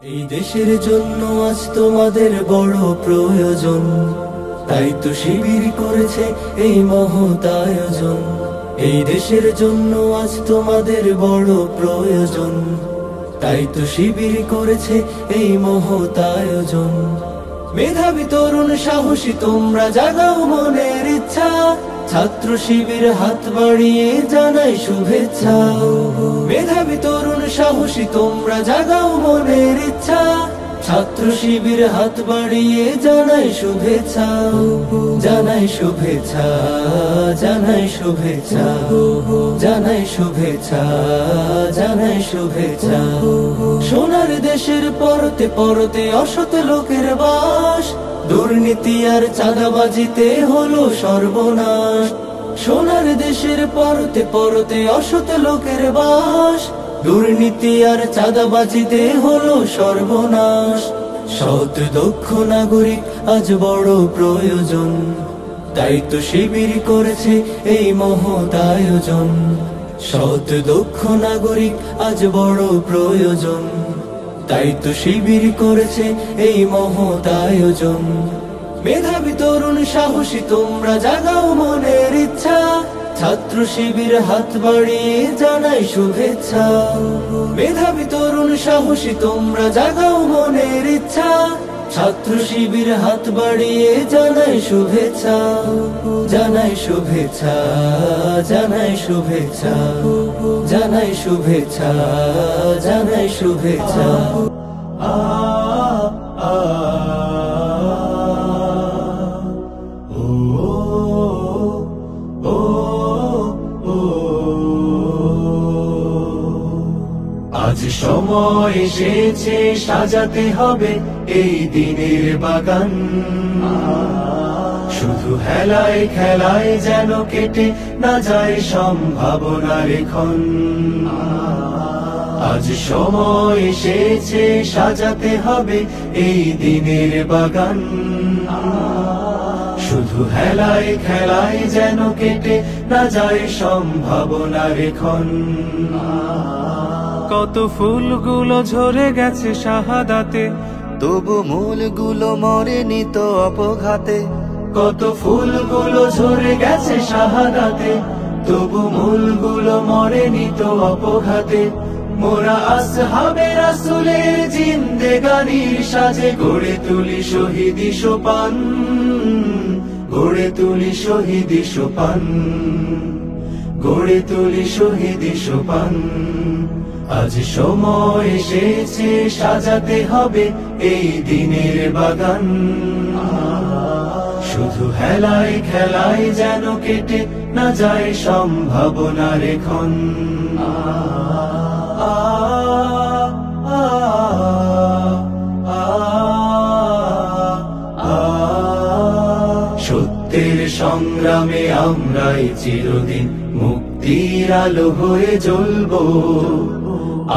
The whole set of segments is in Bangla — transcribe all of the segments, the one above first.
এই দেশের জন্য আজ তোমাদের বড় প্রয়োজন, তাই তো শিবির করেছে এই মহৎ আয়োজন। এই দেশের জন্য আজ তোমাদের বড় প্রয়োজন, তাই তো শিবির করেছে এই মহৎ আয়োজন। মেধাবী তরুণ সাহসী তোমরা জাগাও মনের ইচ্ছা, ছাত্র শিবির হাত বাড়িয়ে জানাই শুভেচ্ছা। মেধাবী তরুণ সাহসী তোমরা জাগাও মনের ইচ্ছা, ছাত্র শিবির হাত বাড়িয়ে জানাই শুভেচ্ছা। জানাই শুভেচ্ছা, জানাই শুভেচ্ছা, জানাই শুভেচ্ছা, জানাই শুভেচ্ছা। সোনার দেশের পরতে পরতে অসৎ লোকের বাস, দুর্নীতি আর চাঁদাবাজিতে হলো সর্বনাশ। সোনার দেশের পরতে পরতে অসৎ লোকের বাস, দুর্নীতি আর চাঁদাবাজিতে হলো সর্বনাশ। সৎ দক্ষ নাগরিক আজ বড় প্রয়োজন, তাই তো শিবির করেছে এই মহৎ আয়োজন। সৎ দক্ষ নাগরিক আজ বড় প্রয়োজন, তাই তো শিবির করেছে এই মহৎ আয়োজন। মেধাবী তরুণ সাহসী তোমরা জাগাও মনের ইচ্ছা, ছাত্র শিবির হাত বাড়িয়ে জানাই শুভেচ্ছা। মেধাবী তরুণ সাহসী তোমরা জাগাও মনের ইচ্ছা, ছাত্র শিবির হাত বাড়িয়ে জানাই শুভেচ্ছা। জানাই শুভেচ্ছা, জানাই শুভেচ্ছা, জানাই শুভেচ্ছা, জানাই শুভেচ্ছা। আজ সময় এসেছে সাজাতে হবে এই দিনের বাগান, শুধু হেলায় খেলায় যেন কেটে না যায় সম্ভাবনার এখন। আজ সময় এসেছে সাজাতে হবে এই দিনের বাগান, শুধু হেলায় খেলায় যেন কেটে না যায় সম্ভাবনার এখন। কত ফুলগুলো ঝরে গেছে শাহাদাতে, তবু মূলগুলো মরেনি তো অপঘাতে। কত ফুলগুলো ঝরে গেছে শাহাদাতে, তবু মূলগুলো মরেনি তো অপঘাতে। মোরা আসহাবে রাসূলের জিন্দেগানির সাজে গড়ে তুলি শহীদি সোপান, গড়ে তুলি শহীদি সোপান, গড়ে তুলি শহীদি সোপান। আজ সময় এসেছে সাজাতে হবে এই দিনের বাগান, শুধু হেলায় খেলায় যেন কেটে না যায় সম্ভাবনার এখন। সত্যের সংগ্রামে আমরাই চিরদিন মুক্তির আলো হয়ে জ্বলবো,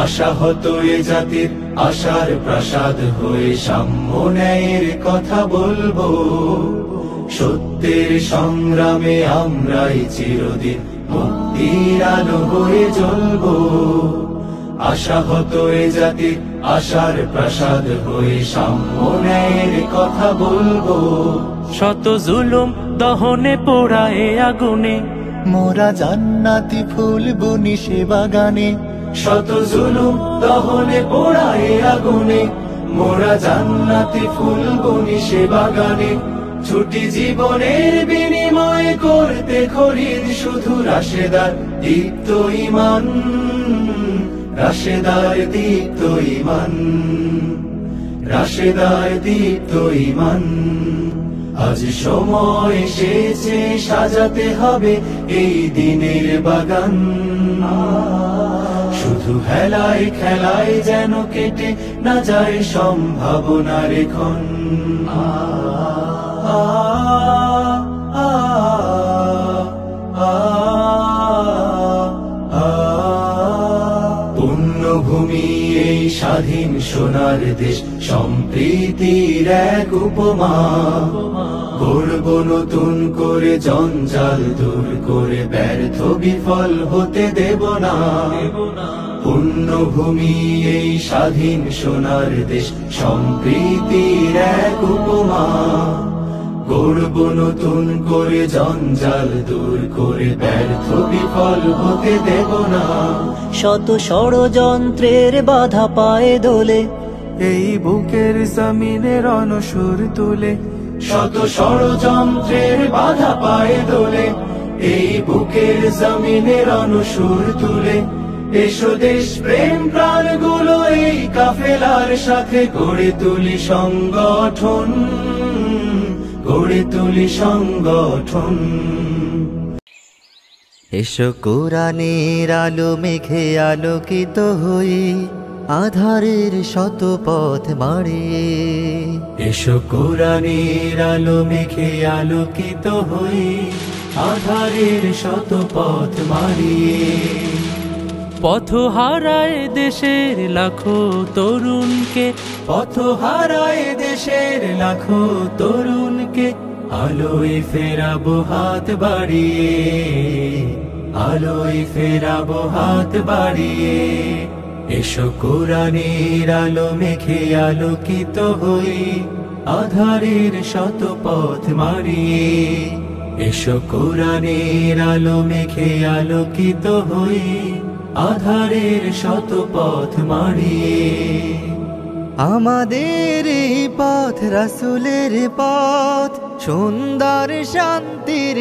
আশাহত এ জাতির আশার প্রাসাদ হয়ে সাম্য ন্যায়ের কথা বলবো। সত্যের সংগ্রামে আমরাই চিরদিন মুক্তির আলো হয়ে জ্বলবো, আশাহত এ জাতির আশার প্রাসাদ হয়ে সাম্য ন্যায়ের কথা বলবো। শত জুলুম দহনে পোড়ায় আগুনে, মোরা জান্নাতি ফুল বুনি সে বাগানে। শত জুলুম দহনে পোড়ায় আগুনে, মোরা জান্নাতি ফুল বুনি সে বাগানে। ছুটি জীবনের বিনিময় করতে খরিদ শুধু রাশেদার দীপ্ত ঈমান, রাশেদার দীপ্ত ঈমান, রাশেদার দীপ্ত ঈমান। আজ সময় এসেছে সাজাতে হবে এই দিনের বাগান, শুধু হেলায় খেলায় যেন কেটে না যায় সম্ভাবনার এখন। পুণ্যভূমি এই স্বাধীন সোনার দেশ সম্প্রীতির এক উপমা, গড়ব নতুন করে জঞ্জাল দূর করে ব্যর্থ বিফল হতে দেব না। পুণ্যভূমি এই স্বাধীন সোনার দেশ, সম্প্রীতির এক উপমা। গড়ব নতুন করে জঞ্জাল দূর করে, ব্যর্থ বিফল হতে দেব না। শত ষড়যন্ত্রের বাধা পায়ে দোলে, এই বুকের জমিনের অনসুর তুলে। শত ষড়যন্ত্রের বাধা পায়ে দোলে, এই বুকের জমিনের অনুসুর তুলে। এসো দেশ প্রেম প্রাণগুলো এই কাফেলার সাথে গড়ে তুলি সংগঠন, গড়ে তুলি সংগঠন। এসো কোরআনের আলো মেঘে আলোকিত হই, আধারের শত পথ মারিয়ে। এসো কোরআনের আলো মেঘে আলোকিত হই, আধারের শত পথ মারিয়ে। পথ হারায় দেশের লাখো তরুণকে, পথ হারায় দেশের লাখো তরুণকে, আলোয় ফেরাবো হাত বাড়িয়ে, আলোয় ফেরাবো হাত বাড়িয়ে। এসো কোরআনের আলো মেঘে আলোকিত হই, আধারের শত পথ মারিয়ে। এসো কোরআনের আলো মেঘে আলোকিত হই, আধারের শত পথ মারিয়ে। আমাদের এই পথ রাসূলের পথ, সুন্দর শান্তির